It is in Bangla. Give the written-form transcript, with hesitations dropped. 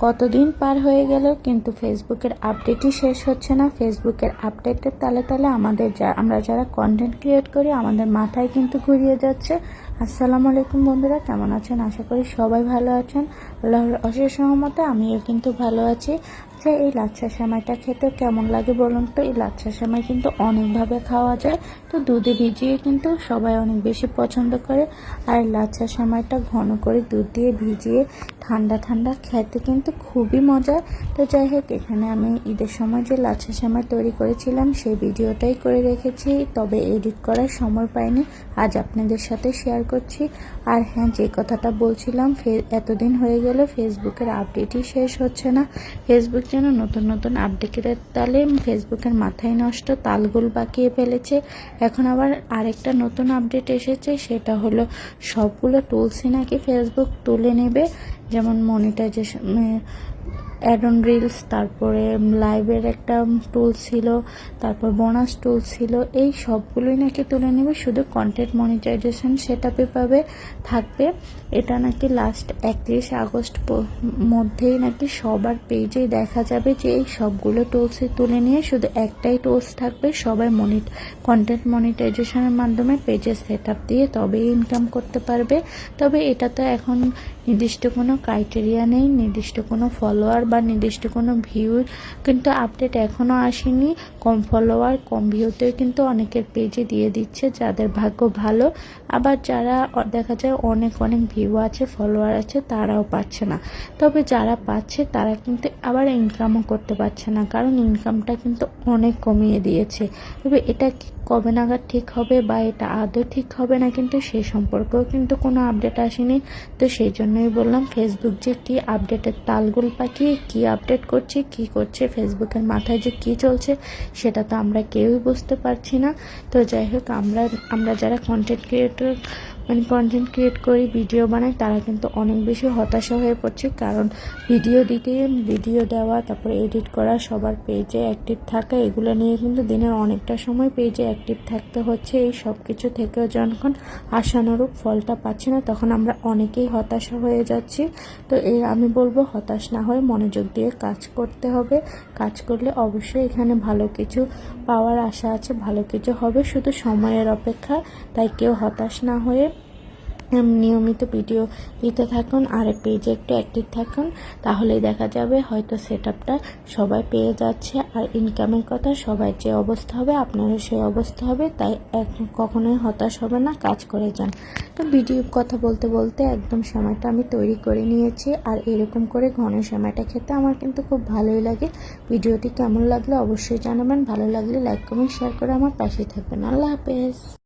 কতদিন পার হয়ে গেল কিন্তু ফেসবুকের আপডেটই শেষ হচ্ছে না। ফেসবুকের আপডেটের তালে তালে আমরা যারা কন্টেন্ট ক্রিয়েট করি আমাদের মাথায় কিন্তু ঘুরিয়ে যাচ্ছে। আসসালামু আলাইকুম বন্ধুরা, কেমন আছেন? আশা করি সবাই ভালো আছেন। আল্লাহর অশেষ রহমতে আমিও কিন্তু ভালো আছি। আচ্ছা, এই লাচ্ছা সেমাইটা খেতে কেমন লাগে বলুন তো? এই লাচ্ছা সেমাই কিন্তু অনেকভাবে খাওয়া যায়। তো দুধে ভিজিয়ে কিন্তু সবাই অনেক বেশি পছন্দ করে। আর লাচ্ছা সেমাইটা ঘন করে দুধ দিয়ে ভিজিয়ে ঠান্ডা ঠান্ডা খেতে কিন্তু খুবই মজা। তো যাই হোক, এখানে আমি ঈদের সময় যে লাচ্ছা সেমাই তৈরি করেছিলাম সেই ভিডিওটাই করে রেখেছি, তবে এডিট করার সময় পাইনি, আজ আপনাদের সাথে শেয়ার করছি। আর হ্যাঁ, যে কথাটা বলছিলাম, এতদিন হয়ে গেল ফেসবুকের আপডেটই শেষ হচ্ছে না। ফেসবুক যেন নতুন নতুন আপডেটের তালে ফেসবুকের মাথায় নষ্ট, তালগোল বাকিয়ে ফেলেছে। এখন আবার আরেকটা নতুন আপডেট এসেছে, সেটা হলো সবগুলো টুলসই নাকি ফেসবুক তুলে নেবে। যেমন মনিটাইজেশন, অ্যাড অন রিলস, তারপরে লাইভের একটা টুল ছিল, তারপর বোনাস টুল ছিল, এই সবগুলোই নাকি তুলে নেবে। শুধু কন্টেন্ট মনিটাইজেশন সেটআপে থাকবে। এটা নাকি লাস্ট 31 আগস্ট মধ্যেই নাকি সবার পেজে দেখা যাবে যে এই সবগুলো টুলসই তুলে নিয়ে শুধু একটাই টুলস থাকবে। সবাই কন্টেন্ট মনিটাইজেশনের মাধ্যমে পেজের সেটআপ দিয়ে তবেই ইনকাম করতে পারবে। তবে এটা তো এখন নির্দিষ্ট কোনো ক্রাইটেরিয়া নেই, নির্দিষ্ট কোনো ফলোয়ার বা নির্দিষ্ট কোনো ভিউ কিন্তু আপডেট এখনও আসেনি। কম ফলোয়ার কম ভিউতেও কিন্তু অনেকের পেজে দিয়ে দিচ্ছে, যাদের ভাগ্য ভালো। আবার যারা দেখা যায় অনেক ভিউ আছে, ফলোয়ার আছে, তারাও পাচ্ছে না। তবে যারা পাচ্ছে তারা কিন্তু আবার ইনকামও করতে পারছে না, কারণ ইনকামটা কিন্তু অনেক কমিয়ে দিয়েছে। তবে এটা কবে নাগাদ ঠিক হবে বা এটা আদৌ ঠিক হবে না, কিন্তু সেই সম্পর্কেও কিন্তু কোনো আপডেট আসেনি। তো সেই জন্যই বললাম, ফেসবুক যে কি আপডেটের তালগোল পাকিয়ে কি আপডেট করছে, কি করছে, ফেসবুকের মাথায় যে কি চলছে সেটা তো আমরা কেউই বুঝতে পারছি না। তো যাই হোক, আমরা যারা কন্টেন্ট ক্রিয়েট করি, ভিডিও বানাই, তারা কিন্তু অনেক বেশি হতাশা হয়ে পড়ছে। কারণ ভিডিও দেওয়া, তারপরে এডিট করা, সবার পেজে অ্যাক্টিভ থাকা, এগুলো নিয়ে কিন্তু দিনের অনেকটা সময় পেজে অ্যাক্টিভ থাকতে হচ্ছে। এই সব কিছু থেকেও যখন আশানুরূপ ফলটা পাচ্ছি না, তখন আমরা অনেকেই হতাশা হয়ে যাচ্ছি। তো আমি বলবো, হতাশ না হয়ে মনোযোগ দিয়ে কাজ করতে হবে। কাজ করলে অবশ্যই এখানে ভালো কিছু পাওয়ার আশা আছে, ভালো কিছু হবে, শুধু সময়ের অপেক্ষা। তাই কেউ হতাশ না হয়ে নিয়মিত ভিডিও দিতে থাকুন আর পেজে একটু অ্যাক্টিভ থাকুন, তাহলেই দেখা যাবে হয়তো সেটআপটা সবাই পেয়ে যাচ্ছে। আর ইনকামের কথা, সবার যে অবস্থা হবে আপনারও সেই অবস্থা হবে। তাই কখনোই হতাশ হবে না, কাজ করে যান। তো ভিডিওর কথা বলতে বলতে একদম সময়টা আমি তৈরি করে নিয়েছি। আর এরকম করে ঘন সময়টা খেতে আমার কিন্তু খুব ভালোই লাগে। ভিডিওটি কেমন লাগলো অবশ্যই জানাবেন। ভালো লাগলে লাইক কমেন্ট শেয়ার করে আমার পাশেই থাকবেন। আল্লাহ হাফেজ।